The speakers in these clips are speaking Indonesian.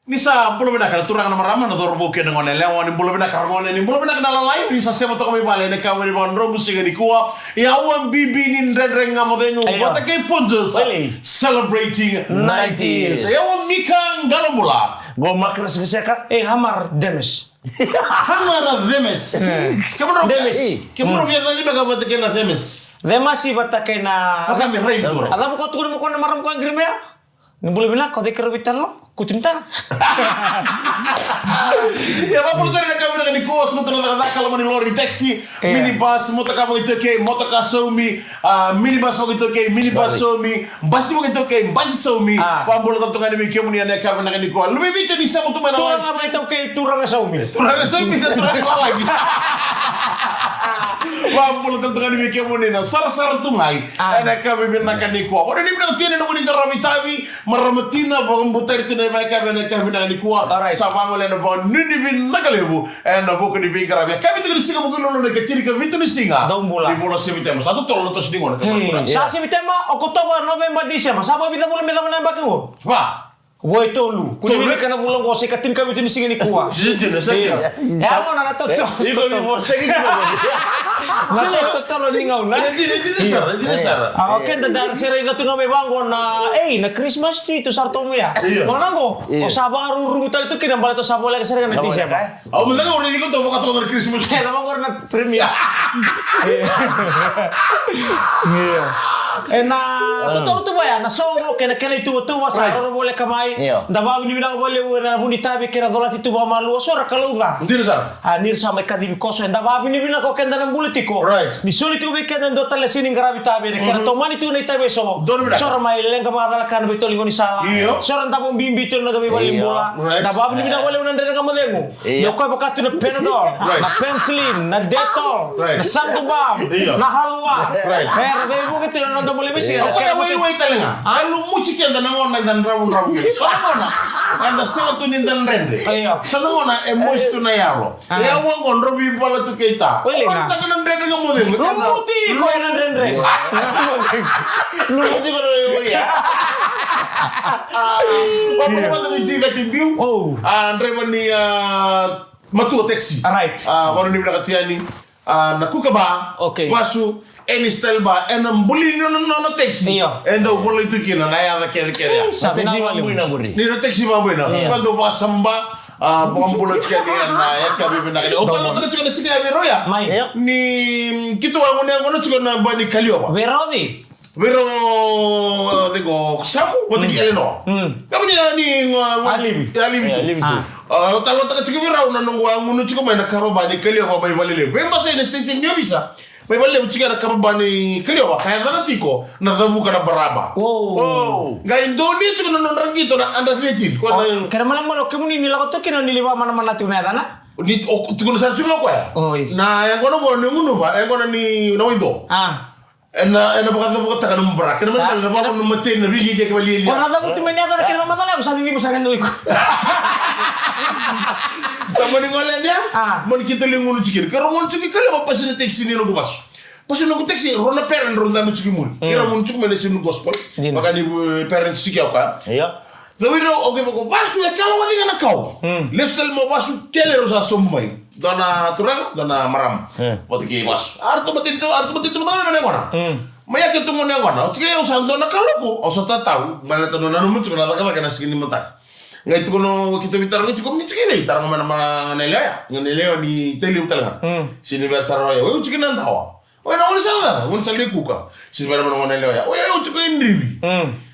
Nisa bulu bina kana turang na marama na dorbo ke ngon ele wani bulu bina karmone ni bulu bina kana lai nisa sema to kami pale ne kawani bandro musiga ni kuwa ya wan bibi ni ndre ngamo dengo bota ke punjus celebrating 90 years ya wan mika ngalamula go makras keseka Hamar Demes. Hamar Demes. Kemro Demes. Kemro via dali baga bota ke na Demes. Demes si bata ke na. Kami rei duro. Ada ko tukun mo ko na maram ko angrim ya. Nibulu bina ko de kerubitan lo. Kutintan. Ya bapak tadi nak kami dengan ikuas motor nak kalau mani lori taxi minibus motor kamu itu ke motor kasomi minibus mau itu ke minibus somi basi mau itu ke basi somi pambul tentu kan demi kemuni anda kami nak ikuas lebih bicara di sana tuh mana Turang apa itu ke turang somi dan turang lagi pambul tentu kan demi kemuni na sar tuh ngai anda kami nak ikuas orang ini bilang tiada nak mendingan ramitabi merametina pembutar itu mereka nak ikuas sabango le no nini bin nagalebu na boko ni bigara be kabi tigi singa boko lolo ne ketiri ka vitu ni singa di bola sebitema satu tolo to sidingo ne sa sebitema Oktober November Desember sabo bida bulan meda mana baku pa Woi tolu, kuni kana bulan ko sekatin kami tu ni singa ni kuah. Sijene saya. Ya mana na to. Iko mi mostegi ko. Na to tolo ni ngau na. Jadi sar. Oke dan sere na tu ngame bango na na Christmas tree tu sartomu ya. Mana go? O sabaru rubutal itu kina bala to sabola ke sere na Desember. Oh menang uri ko to boka to na Christmas. Eh tama ko na premier. Tuh ya, na songo kena itu wasa orang boleh kamai. Daba ini bilang boleh na hunita be kena dolat itu ba malu sora kaluga. Ndir sar. Nir sama kadi koso daba ini bilang ko kenda nan bulitiko. Ni soli tu be kenda do tale sini ngarabi tabe kena to mani tu na tabe so. Sora mai lenga madala kan be toli ngoni sala. Sora ndabo bimbi tu na gabe bali bola. Daba ini bilang boleh nan ndere kamademu. Yo ko bakatu na Panadol, na penicillin, na Dettol, na Santubam, na halwa. Be bu gitu na ndo boleh bisi. Wait talenga. Alu musik yang tanang ona dan raun. Soalnya anda sangat tu nindan rende. Soalnya emosi tu na yalo. Ya wong gondro bi pala tu kita. Orang tak kena rende kamu deh. Rumuti ko nan rende. Rumuti ko ya. Apa apa tu sih kat biu. Andre mani matu taxi. Right. Baru ni bilang katiani. Nakuka ba. Pasu. Eni stelba mbuli no taxi endo bolo itu kina na ya kere sabe na buina muri ni no taxi ba buina quando va samba bombulo chika ni na ya kabi bina o kalo to chika sini ya roya ni kitu wangu ne ngono chika na bani kalio ba verodi vero digo samu what ki no kamu ni alibi talo to chika vero na ngo wangu no chika mai na kaba bani kalio ba bai balele bemba sai ne station ni bisa May balik uci kana kaba bani kaliyo ba kaya na tiko na damu kana baraba. Ngayon doon ni chuko na nonrangito na anda 13. Kaya malam malo kamu ni nila ko to kino niliwa mana mana tu na dana. Ni tuko na sa chuko ko ya. Na yang kono ko ni ngunu ba, yang kono ni na wido. Ena baka damu ko taka nung barak. Kaya naman na ko nung matin na rigi ke bali. Ko na damu timenya kana kaya mamala ko sa hindi mo sa kanoi ko. Sama ni ngolen ya, mon kita lingun cikir. Kalau mon cikir kalau apa pasien taxi ni logo mas. Pasien logo taxi rona parent ronda no cikir mul. Kira mon cikir mele sinu gospel. Maka ni parent cikir ka. Iya. Tapi no oke mako basu ya kalau mati kana kau. Lestel mo basu kele rosa somai. Dona turang, dona maram. Poti ki mas. Arto mati tu mana mana. Maya ketemu ni mana. Cikir usah dona kalau ko. Usah tahu. Mana tu nona numu cikir nada kana segini mentak. Ngai tu kono kita bitar ni cukup ni cikini tar mana mana ngelea ni teli utala sini bersara ya we cikin nan tawa we na woni sala kuka sini mana mana ngelea we cikin indri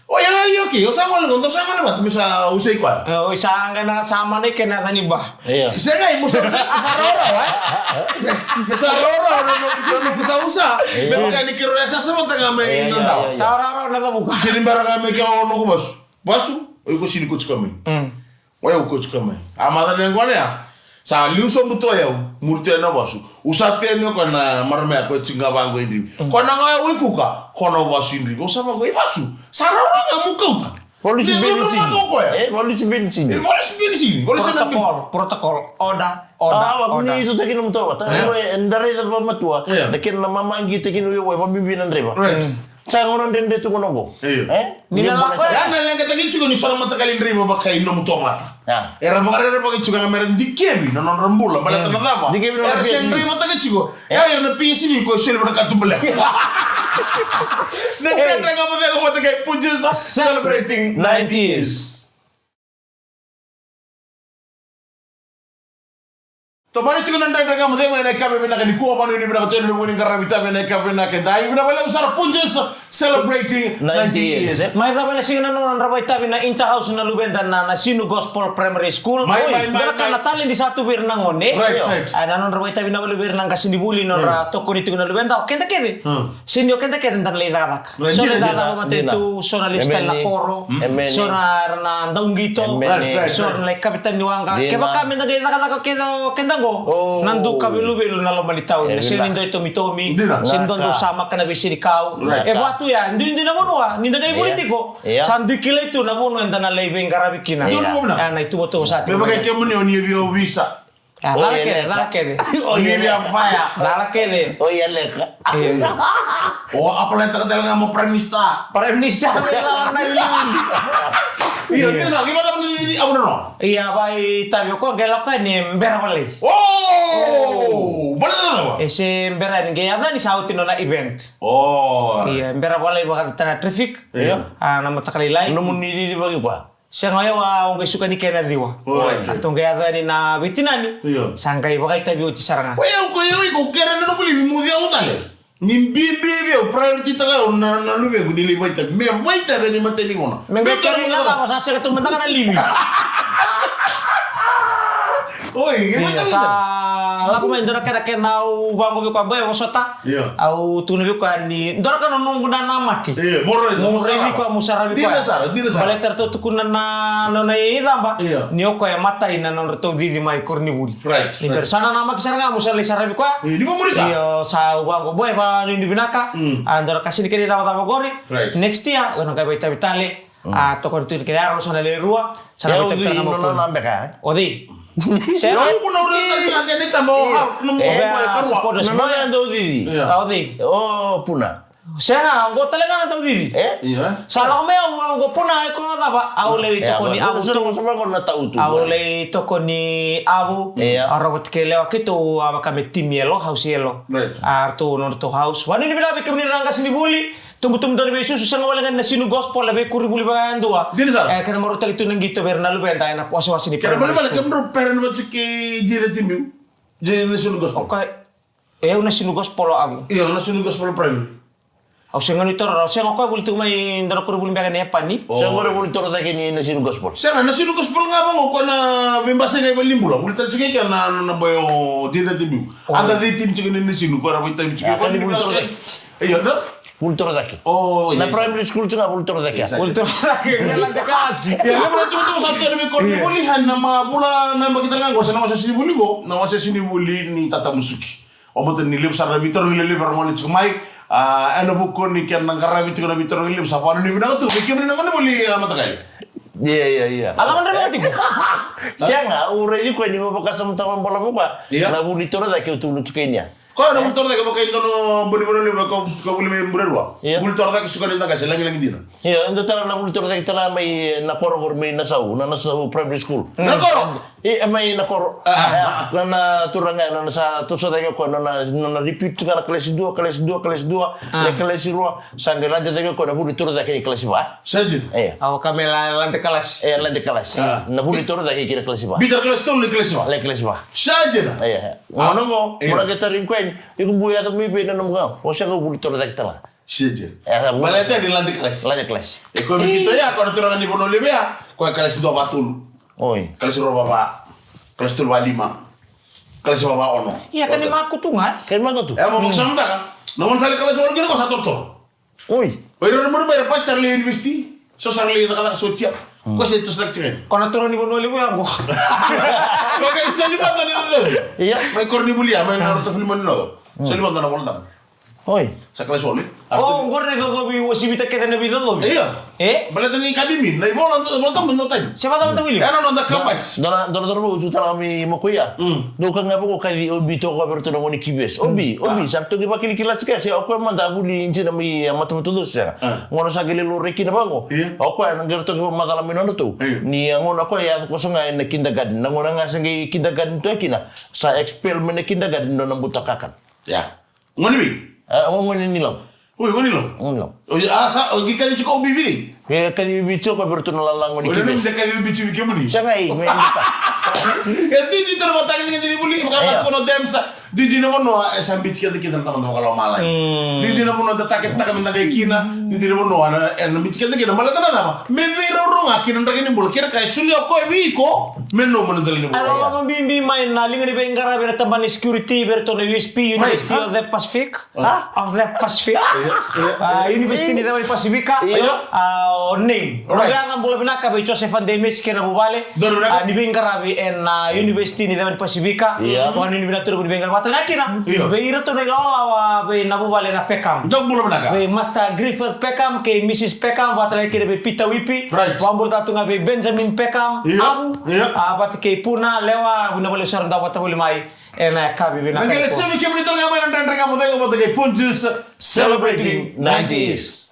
ya ki sama le ngondo sama le bat misa usai kwa isa ngana sama ni kena tani bah isa ngai musa sarora wa sarora no kusa bebo kan kiro esa sama tanga me nan tawa sarora na tabu sini baranga me ke ono ko basu Iko sini coach kami. Waya coach kami. Amada nengwane ya. Sa liuso muto ya murte na basu. Usate no kana marme ko chinga bango indi. Kona ngaya wikuka kono basu indi. Usama go basu. Sarora ngamuka uta. Polisi bensin. Polisi bensin. Polisi bensin. Polisi protokol. Oda. Ni itu takin muto. Tapi endare da pamatua. Dakin na mamanggi takin uyo pamimbinan reba. Sangono dende tu ngono. Nilalako ya na lenga tagi chugo ni sora mata kali ndri baba kai no mutomata. Era magare baba chugo ngamere ndikebi no non rambula bala tanadama. Era sendri mata ke chugo. Ya na pisi ni ko shele bada katumbele. Na tenda ngamo vego mata kai punjesa Celebrating 90s. Tomari chugo nanda ngamo vego na kabe bena kani kuwa banu ni bena katene ni ngaravita bena kabe na kedai bena wala usara punjesa celebrating 90s. Mai rabela singana no rabai tabi na Inter House na Lubenda na Sinu Gospel Primary School. Dala kana tali di satu bir nangone. Ana non rabai tabi na bir nang kasini buli no ra toko ni na Lubenda. Kenda kede. Sinyo kenda kede dan le dadak. So le dadak mate tu sona lista la koro. Sona na ndungito. Sona le kapitan niwanga. Keba kami na geda kada kenda go. Nandu kabilu na lo malitao. Sinindo ito mitomi. Sindondo sama kana bisiri kau. Watu ya hindi na mono ninda kay politiko sandi kila itu na mono enda na lebe ngarabikina na itu moto sa atin beba kay kemo ni oni bio visa dala kede oni dia fire dala kede Leka. apa lang takadal nga mo prime minister na yun iya kisa gimana ni abo no iya bai tabi ko gela ko ni mbera bali bala na ba ese mbera ni ada ni sauti no na event iya mbera bali ba tana traffic na matakali lai No munidi di bagi pa. siya ngayon ang suka ni Kennedy wa. Atong gaya ni na bitinani. Sangkay ba kay tabi uti saranga. Ko kera na buli mo dia utale. Ni bibi o priority taga na lube ko dili baita. Me baita ni mateni ngona. Menggakar nga sa sa tumanda ka na libi. Gimana sa laku main dora kena bango bi ko boy mo sota. Au tunu bi ko ni dora kan nong guna nama ki. Mo revi ko musara bi ko. Bale terto tukuna na idamba. Ni ko ya mata ina non reto vidi mai korni buli. Ni persona nama ki saranga musara sarabi ko. Ni mo murita. Iyo sa bango boy ba ni binaka. Andora kasih ni kedi tawa gori. Next year ono kay baita bitale. Toko tu kaya ro sona le rua. Sana baita tanga mo. Odi. Saya kuna udah tadi aja nih tambah Memang tahu diri. Puna. Saya nggak tahu kan tahu diri. Iya. Salah me nggak puna ko apa? Aule itu koni abu. Semua kena tahu tu. Aule itu koni abu. Robot kelewa gitu apa kami tim yellow house yellow. Artu norto house. Wani ni bila bikin ni rangka sini buli. Tumbutum dari besu susah ngawalan na Sinu Gospel lebih kuri buli bagan dua. Karena mau itu nang gitu berna lu benta na puas ni. Karena mana kamu peren macam ke jadi timbu. Jadi Sinu Gospel. Oke. Una Sinu Gospel aku. Iya, una Sinu Gospel prime. Aku sengan itu saya ngoko buli tu mai ndara kuri buli bagan apa ni? Saya ngoro buli toro tak ini na Sinu Gospel. Saya na Sinu Gospel ngapa ngoko na bembasa ngai balimbula. Buli terus ke na boyo jadi timbu. Ada di tim cikin ni Sinu para kita cikin. Buli toro tak. Iya, dah. Bultor daki. Yes. Na primary school juga bultor daki. Bultor daki ngalan dekasi. Ya, na cuma satu ni korni buli nama pula nama kita nganggo sana wasa sini buli go. Na wasa sini buli ni tata musuki. Omoto ni lip sarna bitor ni lip harmoni cumai. Ano buko ni kian nangkara bitor ni lip sapano ni bidang tu. Bikin ni nangone buli mata kali. Iya. Alaman relatif. Sianga urei ko ni mabakas sa tawang bola buka. Na bultor daki utulu cukenya. Kau ada bultor daki pakai intono buni-buni ni kau boleh memberua. Bultor daki suka ni tagasi lagi dina. Iya, ando tara na bultor daki tala may nakoro may nasaw primary school. Nakoro. May nakoro. Na turanga na sa tuso daki ko na repeat ka kelas 2, kelas 2, kelas 2, na kelas 2 sangge lanjut daki ko na bultor daki kelas 1. Sajin. Iya. Aku kami lantai kelas. Lantai kelas. Na bultor daki kira kelas 1. Bitar kelas 2 ni kelas 1. Le kelas 1. Sajin. Iya. Ngono mo, mura kita ringkwen. Iku buya tak mibe na mga. O siya ko bultor daki tala. Sajin. Balete di lantai kelas. Lantai kelas. Kau begitu ya, kau naturangan di Bono Libya, kau kelas 2 batul. Oi. Kelas 2 bapak. Kelas 2 5. Kelas 2 bapak ono. Iya kan lima aku tuh nggak? Kayak mana tuh? Mau maksam tak kan? Namun saya kelas 1 gini kau satu tur. Oi. Bayar nomor bayar pas sarli investi. So sarli kata sosial. Kau sih terus lagi kan? Kau naturan di Bono Libya aku. Kau kayak selibat tadi tu. Iya. Mai korni bulia, mai naruto film mana tu? Selibat mana boleh tak? Oi. Sa kelas oli. Oh, ngor nego gobi wasibita kita nabi dolo. Iya. Balata ni kabimin. Na ibo lang to time. Siapa tahu Willy? Ano nanda kapas. Dona terbu utara kami mokuya. Do kan ngapa ko kali obi to ko berto ngoni kibes. Obi sakto ki bakili kilat ka si ako manda buli inci nami amatu tulus ya. Ngono sa gele lo reki na bango. Ako an gerto ko magala minono to. Ni ngono ako ya ko so nga na kindergarten. Ngono nga sa kindergarten to kina. Sa expel men kindergarten do nang butakakan. Ya. Ngoni bi. Ngoni ni lo. Uy, ngoni lo. Ngoni lo. O gikani chiko obi bi. Kali bicho ko berto lalang ngoni Udah kibes. bisa kali bicu bi kemuni. Sangai men kita. Di terbatas dengan jadi buli makanya kono demsa di na mono sambil kita kita tahu kalau malai di na mono taket minta kayak kina di mono ana bici kita malah tanah apa mevero rong akin ndak ini bulu kira kayak suli ko wiko menno mono dali ni bulu Kalau bimbi main na linga di bengkara ber teman security ber to USP University of the Pacific. Of the Pacific. University di Pasifika. Name. Orang boleh benaka be Joseph Van Demes kena bubale. Di bengkara be University di Pasifika. Wan ini binatur di bengkara mata kira. Be iro to nela be nabu bale na Pekam. Dog boleh benaka. Be Master Griffith Pekam ke Mrs Pekam wata kira be Peter Wipi. Wambul tatu be Benjamin Pekam. Abu. Wata ke Puna lewa buna bale sarang dapat boleh mai. Ena kabi bina. Nggak semi kemuni tol ngamen dan kamu tengok wata ke Punjus celebrating 90s.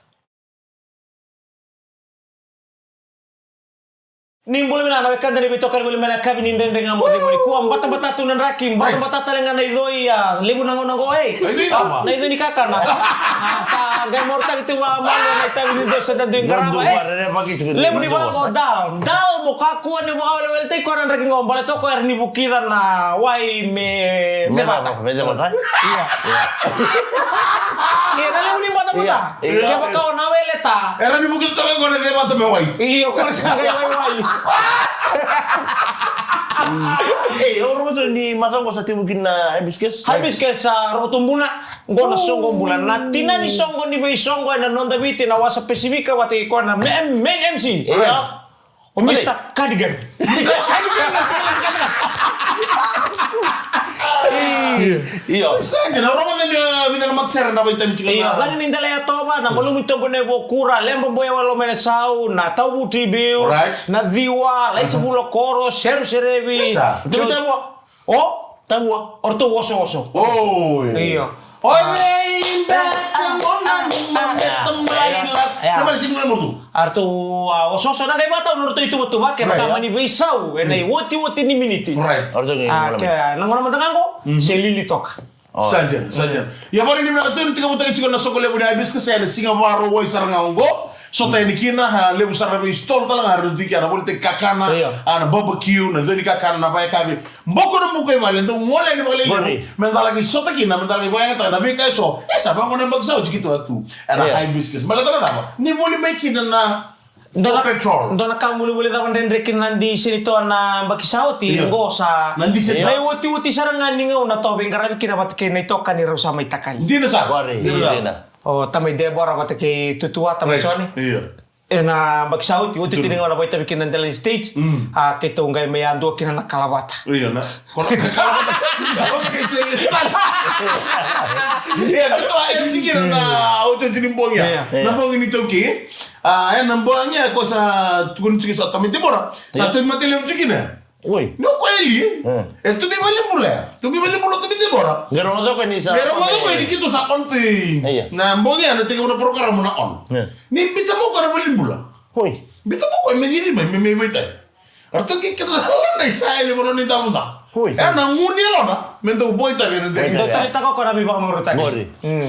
Nimbul mina na kanda ni bitokar buli mana kabi ni ndende ngamo de buli kuam bata tu nan rakim bata lenga na idoi ya lebu nango na idoi ni kaka na sa ga morta itu wa malo na tabi ni desa dan garama lebu ni ba dal mo kaku ni mo awal wel te koran rakim ngom bale to ko er ni bukida na wai me bata iya Kira lebu ni bata ke bakau na weleta era ni bukida to ko na de bata me wai iyo ko sa ga wai orang macam ni masa ko sa tibukin na hibiscus. Hibiscus sa rotumbuna ngona songo bulan na tina ni songo ni be songo na nonda biti na wasa Pasifika wati ko na main MC. O Mr. Cardigan. Iya. Saja na orang mana bina matser na baitan chika. Iya, lagi nindala ya toba na malumi tombo ne bokura lembo boya walo mena sau na tawu tibiu na diwa lai sebulo koro seru serebi. Tapi tahu oh tahu orto woso. Oh iya. Oleh mona temailat. Nama sih ngomong tu. Arto woso na dai bata norto itu betul ba ke bata mani beisau enai woti ni miniti. Orto ni. Nangona matanganggo selili tok. Saja. Ya baru ni nak tu tinggal buat cikgu nak sekolah lebu ni habis ke saya ada Singapura woi saranganggo. So tadi kina lebu sarang stol talang harus dikira boleh te kakana, ana barbecue, na doni kakana na baik kami. Boko na bukai balen tu mulai ni balen. Mental lagi so kina mental lagi banyak tak nabi kai so. Siapa yang nak bagsau gitu tu. Ana hibiscus. Malah tak apa. Ni boleh bikin na petrol. Dona kamu boleh dapat rendrekin nanti sini tu na baki sauti ngosa. Nanti sini. Lai woti sarangan ni ngau na to bengkaran kina bat kena itu kan iro sama itakan. Dina sa. Dina. Oh, tamay Deborah bat ke tutua tamay choni. Iya. Na baki sauti woti tiningaw na baita bikin nanti di stage. Kita unggay may ando kina nakalawata. Iya na. Kalau kayak saya. Iya, kita MC kira na auto jinimbong ya. Nambong ini toki. Nambongnya ko sa tukun ciki sa tamay Deborah. Satu mati lem ciki na. Woi. No kweli. Tu bi bali mula. Tu bi bali mula tu bi Deborah. Gero mo ko ni sa. Gero mo ko ni kito sa konti. Na mbongnya na tega mo program mo na on. Ni pizza mo ko na bali mula. Woi. Bita mo ko menili me bita. Arto ki kita na isa ile mo ni tamu na. Na nguni lo na. Mento boy ta gere de. Basta ko na bi ba mo rutak.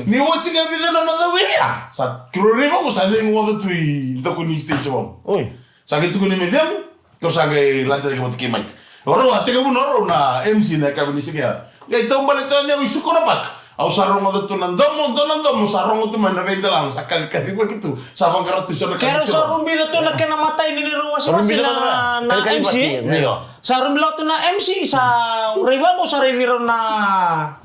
Ni wotsi ga bi na na weria. Sa krori mo sa de ngo tu i to ko ni stage mo. Oi. Sa ke tu ko ni medium. Kau sangai lantai ke mati kemai. Orang hati kamu noro na MC na kami ni sekia. Gay tahu balik tu ni isu kau dapat. Aku sarong ada tu nandom sarong tu mana reda lang sakal kali begitu. Sama kerap tu sudah. Kero sarong bila tu nak kena mata ini di ruas na MC. Sarong bila tu na MC sa riba mo sa reviro na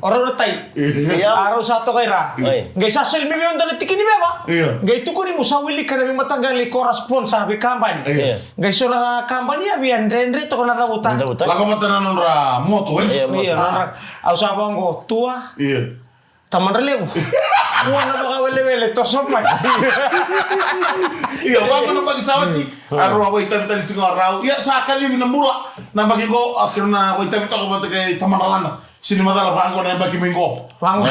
orang retai. Aro satu kaira. Gay sa sel mi on dalit kini beba. Gay tu ko ni mo sa wili kana mi matanggal li correspond sa bi kampanye. Gay so na kampanye bi andre to kana dabutan. Laga matanan ra moto Iya, nonra. Au sa bongo tua. Iya. Taman relevo. Mwana baka wele-wele, tosok man. Iya, wako na pag-isawachi. Aro ako itabi-tabi sa araw. Iya, sa akin yung binambula. Nabagin ko, akhir na ako itabi-tabi ako ba kay Tamaralana. Sinimadala pa ako na yung bagi minggo. Wango.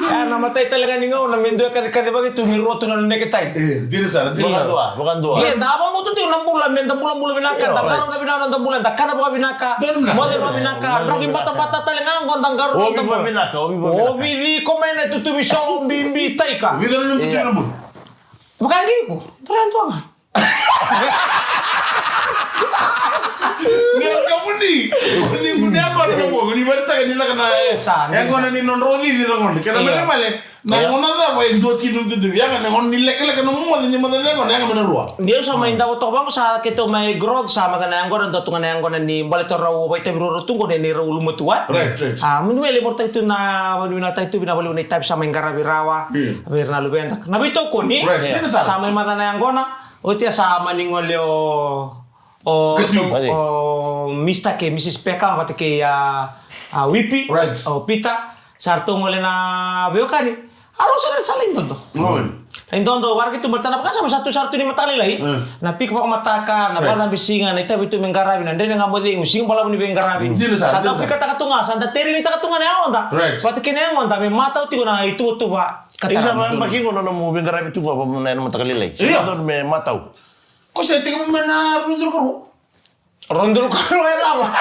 Ya, namatay talaga ni Ngao. Namindo ka bagay tumiroto na neketay. Di na sana. Bukan dua. Iya, tama mo tuh 6 bulan, 6 bulan binaka. Takaro na binaka 6 bulan. Takana ba binaka? Model ba binaka? Rogin bata-bata talaga ang kontang garo. Obi ba binaka? Obi di komen itu tuh bisa bimbi taika. Vida na yung tutuloy na mo. Bukan gitu. Terang tuang. Ngayon ka muni. Muni ako na mo. Muni barita ka nila ka na yang ko na ni non Rosie di rongon. Kaya naman mali. Nangona da ba yung 2 kilo dito. Yang nangon nilekala ka nung mo. Yung madali ko na yung manarua. Dia sama inda ko bang sa kito may grog sama ka na yang ko na tungan yang ko na ni balito raw ba ito biro tungo ni raw lumutuwa. Right. Manuel mo tayo na manuel tayo binabalo ni type sa may garabirawa. Aber na lubenta. Nabito ko ni sa may mata na yang ko na. O tiya sa maningol o Mr. ke Mrs. Peka mati ke Wipi o Pita sarto ngole na beokani alo saling tonto Indondo warga itu bertanam kan sama satu ni mata lagi na pik pa mataka na bala bisinga na ita bitu menggarabi na ndene ngambodi musing bala ni menggarabi sanda pika takatunga sanda teri ni takatunga na onda pati kene onda me mata uti na itu ba kata sama bagi ngono mo menggarabi tu ba na mata kalilay sando me matau. Kok saya tinggal mana Rondol ko lama.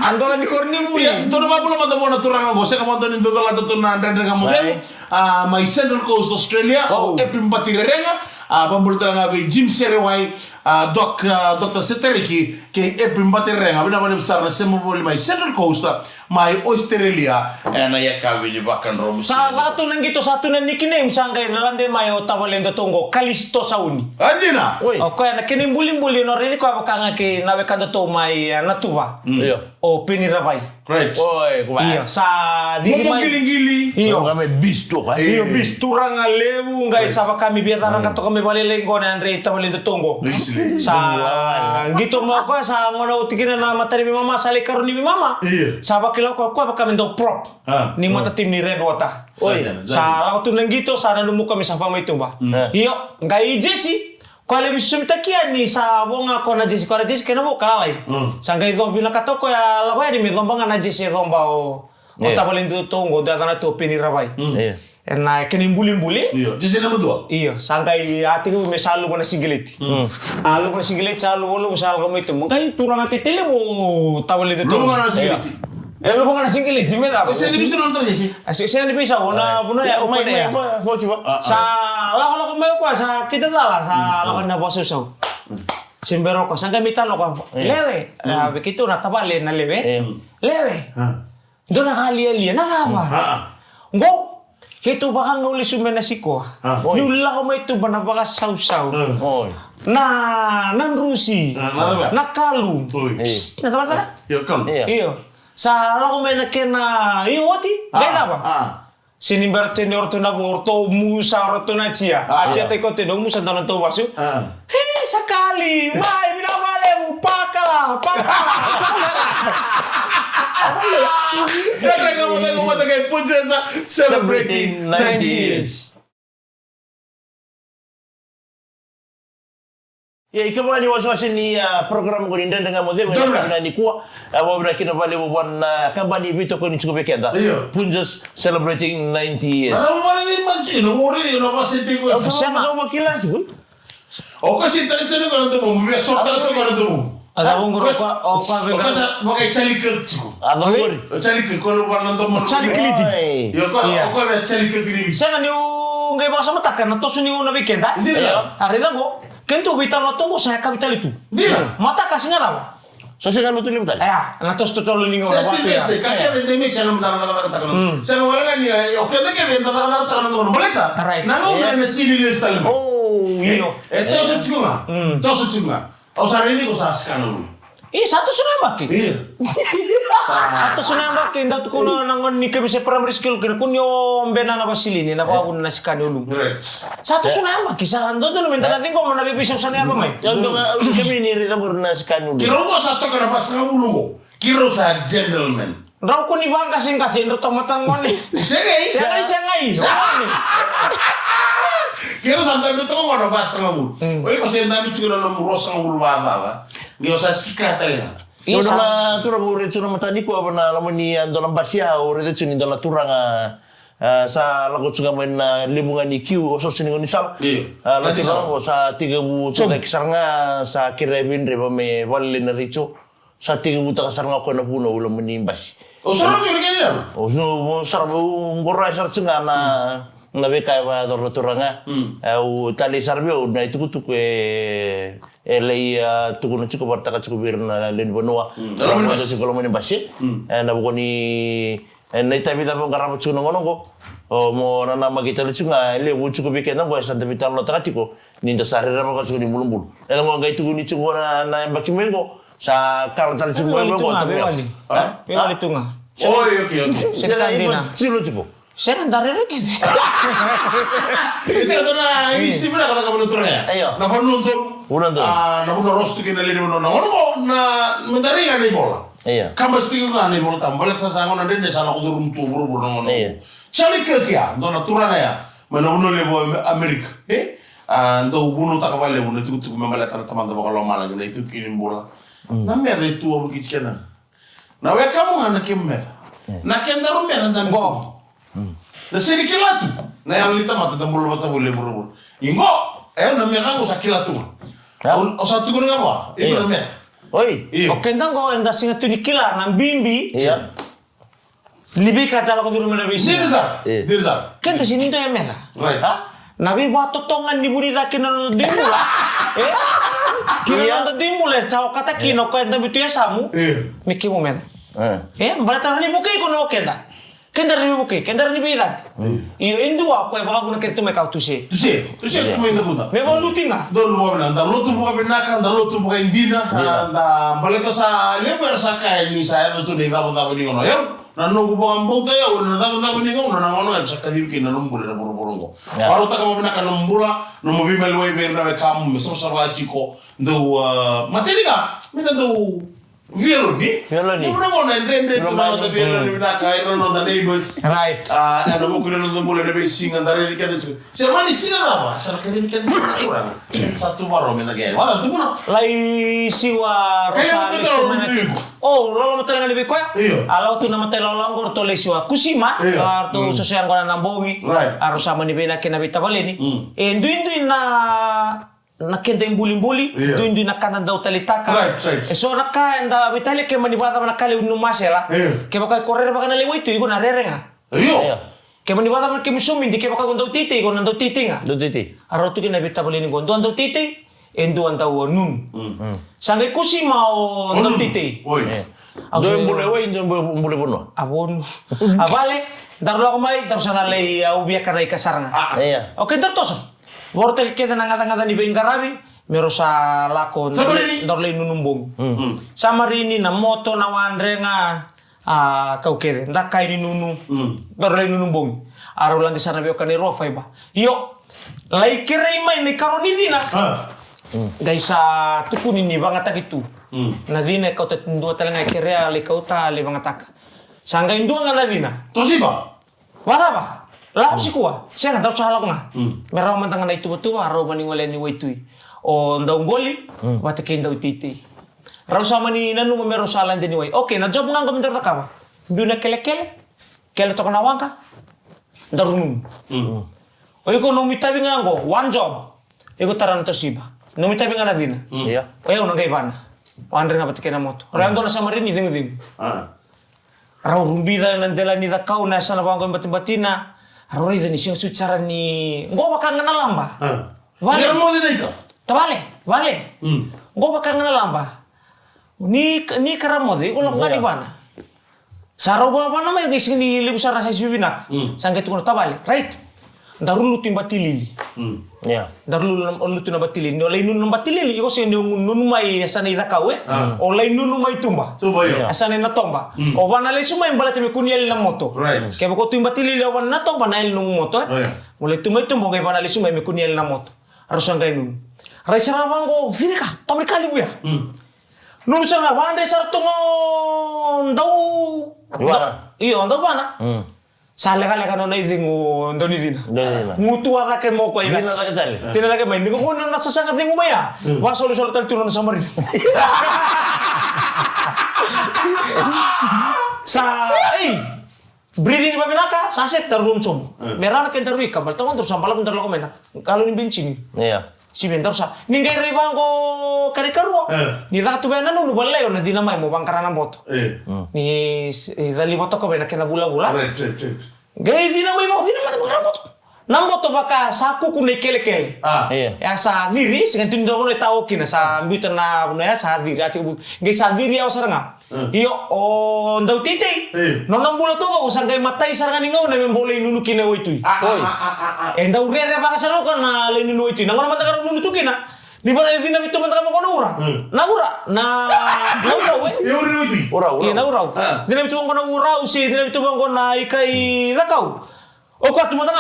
Andola ni Corni muli. Iya, to na babulo mata mo na turang go. Sa kamonto ni dodala to na ndanda nga model. My Central Coast Australia o epimbati renga. Bambul nga be Jim Serewai Dr. Seteriki ke epimbati renga. Bina bali besar na semo boli my Central Coast my Australia na yakawi ni bakan rom. Sa lato nang gito sa tunan ni kinem sangkay nalande mayo tawalendo tongo Kalisto Sauni. Andina. O kaya na kinim bulim-bulim no redi ko abakanga ke nawe kando to may natuwa. Iyo. O pinirabay. Right. Oy, Iyo sa di may gili-gili. Iyo kami bisto ka. Iyo bistura nga lewu ngai sa kami biarang kato kami balileng ko na Andre tawalendo tongo. Sa gito mo ko sa ngono tigina na mata ni mama sa likaron ni mama. Sa bakila ko baka mendo prop. Ni mata tim ni Red Water. Oy, sa laut nang gito sa nanumu kami sa fama itu ba. Iyo ngai Jesse. Kalau bisa minta kian ni sa bonga ko na Jesse kena mo kalalay. Sangkai do bina kato ko ya labay di mi domba na Jesse domba o tabalin tu tongo da kana to pinirabay. Na kenimbulin-buli. Iyo, Jesse na mo do. Iyo, sangkai ati ko me salu ko na singilit. Alu ko na singilit salu mo sal ko mo itu. Mangkai turang ati tele mo tabalin tu tongo. Lu nga na singilit. Lu nga na singilit, di meda. Kasi ni bisa nonton Jesse. Saya ni bisa buna ya umay ya. Mo coba. Sa lako may ko sa kita dala sa lako na boso so. Simbero ko sangka mitalo ko. Lewe. Begitu na tabale na lewe. Lewe. Do na kali na apa? Ngo kito baka nguli sumena siko. Nula ko may ito ba na baka saw-saw. Na nan Rusi. Na Kalu. Natala na? Iyo, Kalu. Iyo. Sa lako may nakena iyo oti. Gaya ba? Sinimbar tenor to na borto musa roto na chia. Chia te ko te no musa tanan to basu. Sakali, mai binamale mo pakala. Kaya mo kay punja sa celebrating 90 years. Ya, ikaw ni wasi ni program ko ninda dengan model na ni kuwa wabra kina bale buwan kambani bito ko ni chuko bekenda. Punjas celebrating 90 years. Asa mo ni machino mo rin no pasiti ko. Asa mo ka makilan siguro? O kasi tani ko na to mo, may sorta to ko na to mo. Ada bang guru pa o pa O kasi mo kay chalik chiko. Ano mo? Chalik ko lo ban to mo. Chalik liti. Yo ko may chalik kini. Sa ni ngai ba sa matakan na to suni na weekend. Arida go. Kento vital no tongo sa kapital itu. Dila. Mata kasi nga daw. So siya lu tulim tal. Na to tolo ningo na ba. Este kaya de mi siya naman nakakata ko. Sa wala ni o kaya ke benta nakakata ko no maleta. Nango na sili listal. Oh, iyo. To su chunga. O sa rini ko sa skano. satu sunambaki. Iya. Satu sunambaki ndak kuno nangon ni kebise primary school kene kunyo mbena na basilini na babu na sikani ulung. Satu sunambaki sa ando tuh minta nanti kok mana bisa sana apa mai. Yang kami ni rita berna sekanu. Kiro ko satu kana pas ngulungo. Kiro sa gentleman. Rau kuni bang kasing ndoto matang ngoni. Sengai. Kiro sampai itu ngono pas ngulu. Oi ko sen dami chuno no murosa ngulu baba. Ndio sa sikata lena. Dona turang urit suno matani ko abana lamani andona basia urit chuni dona turanga sa lagu juga main libungan IQ oso sini ngoni sal. Lati ko sa 3,000 sa kisarnga sa kirebin reba me walin richo sa 3,000 ta kasarnga ko na puno ulo menimbas. Oso ro kini kini. Oso sarbu ngora sar cenga na beka ba dor turanga au tali sarbio na itu kutu ke elei tu kuno cukup bartaka cukup birna len bonua na do sikolo meni basi na bokoni na itabi ta ngara cuno ngono ko o mo na nama kita lucunga le bu cukup bikena ko santa bitan lo tratiko ninda sarira ba cukup di bulumbul ela ngo ngai tu ni cukup na baki mengo sa kar tali cukup mengo tapi Pewali tunga. Oh, oke. Sekandina. Silo cukup. Saya kan dari reki. Isi kata na isti mana kata kamu turnya. Ayo. Na nonton. Na puno rostu kena lini na ono na mentari ngani bola. Iya. Kambas tiga ngani bola tambal sa sangon na dende sana kudurum tu buru na ono. Iya. Chali kia dona turanga ya. Mana uno lebo Amerika. Ando uno takabale uno tu memala teman teman kalau malah gila itu kirim bola. Na merda itu abu kitskena. Na we kamu ngana kimme. Na kenda rumena dan bom. Da sini kilatu. Na yang lita mata tambul mata boleh buru. Ingo, na merda usa kilatu. O satu kuno ngapa? Itu na merda. Oi. Oke ndang ko enda singa tuni kila nang bimbi. Iya. Libi kata la ko duru mena bisi. Dirza. Kenta sini to emela. Right. Nabi buat totongan di budi zakina dimula. Kira nang dimula caw kata kino ko enda bitu ya samu. Miki mo men. Balata ni bukai ko no kenda. Kenda ni bukai, kenda ni bidat. Iyo indu ako e baka na kerto me kautuse. Tuse como ainda buda. Me bon lutinga. Don mo na da lotu mo benaka, da lotu mo indina, da baleta sa lemer sa kai ni sa eno tu ni da ni ngono yo. Na no ko bang bauta yo, na da ni ngono na ngono sa kadir ki na numbule na buru-burungo. Aro ta ka mo benaka numbula, no mo bimel way ber na kam me so sa chiko do materika, mina do Violoni. Una buona intende tu non da violoni da kai non da neighbors. Right. Ana mo kuno non vuole ne singa andare di kade tu. Se mani singa lava, sa che di kade ora. Satu baro me na gel. Wala tu buona. Lai siwa Rosales. Oh, lolo matala ngani ko ya? Ala tu na matala langor to le siwa Kusima, to so sayang ko na nambongi. Aro sama ni bena kinabita baleni. Indu na kenda imbuli-imbuli, duin nakana daw talitaka. So nakanda bitali ke manibada manakali numasela. Ke baka korrer baka na lewo itu igo na rerenga. Ke manibada man ke musumi di ke baka daw titi igo daw titi nga. Do titi. Aro tu kina bitabali ni gondo daw titi, endo daw nun. Sangai Kusima o daw titi. Do mbule wa indo mbule bono. Abon. Abale, darlo ko mai dar sana le ubia kana ikasaranga. Iya. Okay, dartoso. Vorte queda ngada-ngada ni Bengarabi, mero sa lakon dorle nunumbong. Samarini na moto na wandrenga kau kede ndak kai ni nunu dorle nunumbong. Aro lang di sana bio kani rofai ba. Yo, lai kirei mai ni karoni dina. Gaisa tukuni ni bangata gitu. Na dina kau tetundua talenga kirea le kau ta le bangata. Sangga indua ngana dina. Tosiba. Wala ba? Lah si kuah, saya nggak tahu soal apa nggak. Merau mantangan itu betul, arau bani wale ni waitui. O ndau goli, watakin ndau titi. Rau sama ni nanu merau salan deni wai. Oke, na job ngang komentar takawa. Biuna kele toko na wangka. Darunum. O iko no mitabi ngango, one job. Iko taran to siba. No mitabi ngana dina. Iya. O ya unang kaibana. Wander nga patikin na moto. Rau na sama rini ding. Rau rumbida nandela ni da kau na sana bangko batin-batina. Arori dani sing sucara ni go baka ngana lamba. Vale. Mo de ika. Vale. Go baka ngana lamba. Ni karamo de ulo ngani bana. Saro ba nama yung sing ni libu sa rasa bibinak. Sangke tu tabale. Right. darulu timbatilili. Ya. Darulu tu nabatilili. Oleh nunu nabatilili iko sing nunu mai asane idakawe. Oleh nunu mai tumba. Asane na tomba. Obana le suma imbalate me kuniel na moto. Ke bako timbatilili obana na tomba na el nunu moto. Oleh tumba ngai bana le suma me kuniel na moto. Harus ngai nunu. Rai sara bango sini ka. Tamri kali buya. Nunu sara bande sara tongo ndau. Iyo ndau bana. Sale-kale kan na idingu ndonidina. Mutu ada ke mo ko ida. Tina lagi main. Ko na nasasangat ni umaya. Wa solo-solo tal turun sa marin. Breathing pa pinaka, saset terlumsum. Merana ken terwi kabal tawon terus sampala bentar lo komena. Kalau ni bensin. Iya. Si bentar sa. Ninggai ribang ko kari karua. Ni da tu bena nu balle ona dina mai mo bangkarana boto. Ni dali boto ko bena kena bula-bula. Gai dina mai mo dina mai bangkarana boto. Nam boto baka saku kune kele-kele. Iya. Ya sa diri sing tindo mo tao kina sa mbitan na buno ya sa diri ati bu. Gai sa diri ya saranga. Iyo o ndau tite. Nonong bula to ko sangkai matai saranga ningaw na memboleh nunu kina oitui. Ndau rere baka saro kana le nunu oitui. Nangono mata karo nunu tukina. Di mana dina bitu mata kamo kono ura. Na ura na ura we. Ura. Iya na ura. Dina bitu kono ura usi dina bitu kono na ikai dakau. O ko atu mata.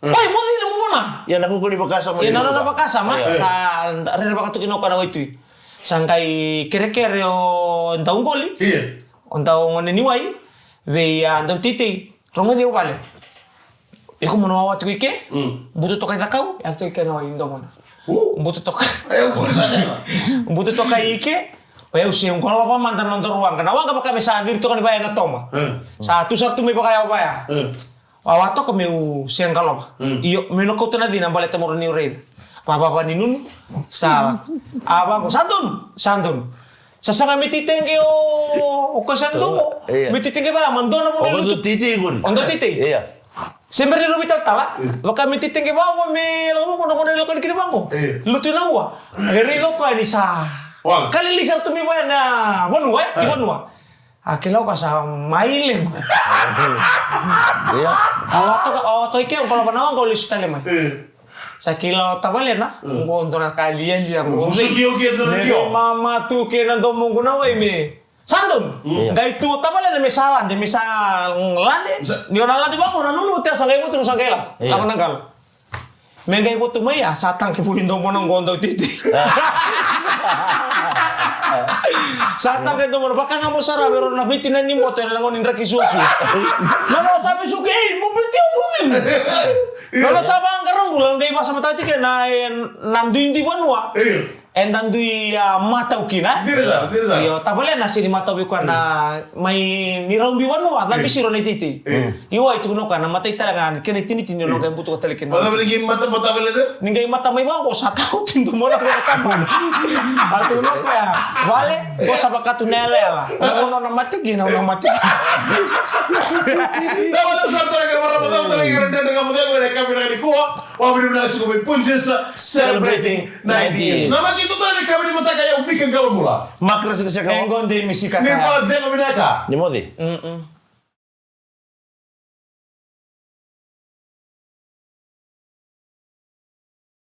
Oi, mo dina mo mona. Ya naku ko ni bakasa mo. Ya na bakasa ma sa rere baka tukino kana oitui. Sangkai kere-kere o ndau ngoli. Iya. O ndau ngone niwai. Ve ndau titi. Rongo dia vale. Iko mono wa tu ike. Butu tokai dakau. Ya tu ike no indo mona. Butu tokai. Butu tokai ike. Oya usi un kola pa mantan nonton ruang. Kenapa enggak pakai mesa hadir to kan bayar na toma. Satu me pakai apa ya? Awato ko meu siang kalau. Iyo me no kotona dina bale temor ni red. Papa ni nun sa abang santun sasanga mititenge o ko santo mititenge ba mandona mo na lutu titi gun ondo titi iya sembari no bital tala baka mititenge ba mo me lo mo no lo kini bango lutu na wa rido ko ni sa kali lisar tu mi ba na bonua ibonua akela ko sa maile iya awato ike ko la banawa ko lisutale mai Sakilo tabale na ngondo na kalian dia Sugio mama tu ke na domo guna wa me sandun gai tu tabale na misalan de misal lande ni ona lande ba na nulu te sangai mo tu sangela ako nanggal mengai mo tu mai satang ke fulin domo nang gondo titi Satang ke domo baka nga mo sara pero na bitinan ni mo to na ngonin ra kisusu no sabi suke mo bitiu mo Kalau cabang karong bulan day masa matati ke na nanduin di banua. Endandui mata ukina. Dirza. Yo tabale na sini mata ubi na may niraw bi banua tapi siro na titi. Yo ay tuno kana mata italagan kene tini no kay buto katalik ken. Mata beli mata beli de. Ningay mata may bangko sa tao tindo mo na ko taban. Ato no kaya vale ko sa bakatunele ala. Ono na mati gina na mati. Dapat satu lagi orang lagi kerja dengan model mereka bilang di kuah. Wah benar-benar cukup punjesa celebrating 90 years. Nama kita tadi kami di mata kayak ubikan kalau mula. Makna sekali. Engon de misika. Ni pa de binaka. Ni modi.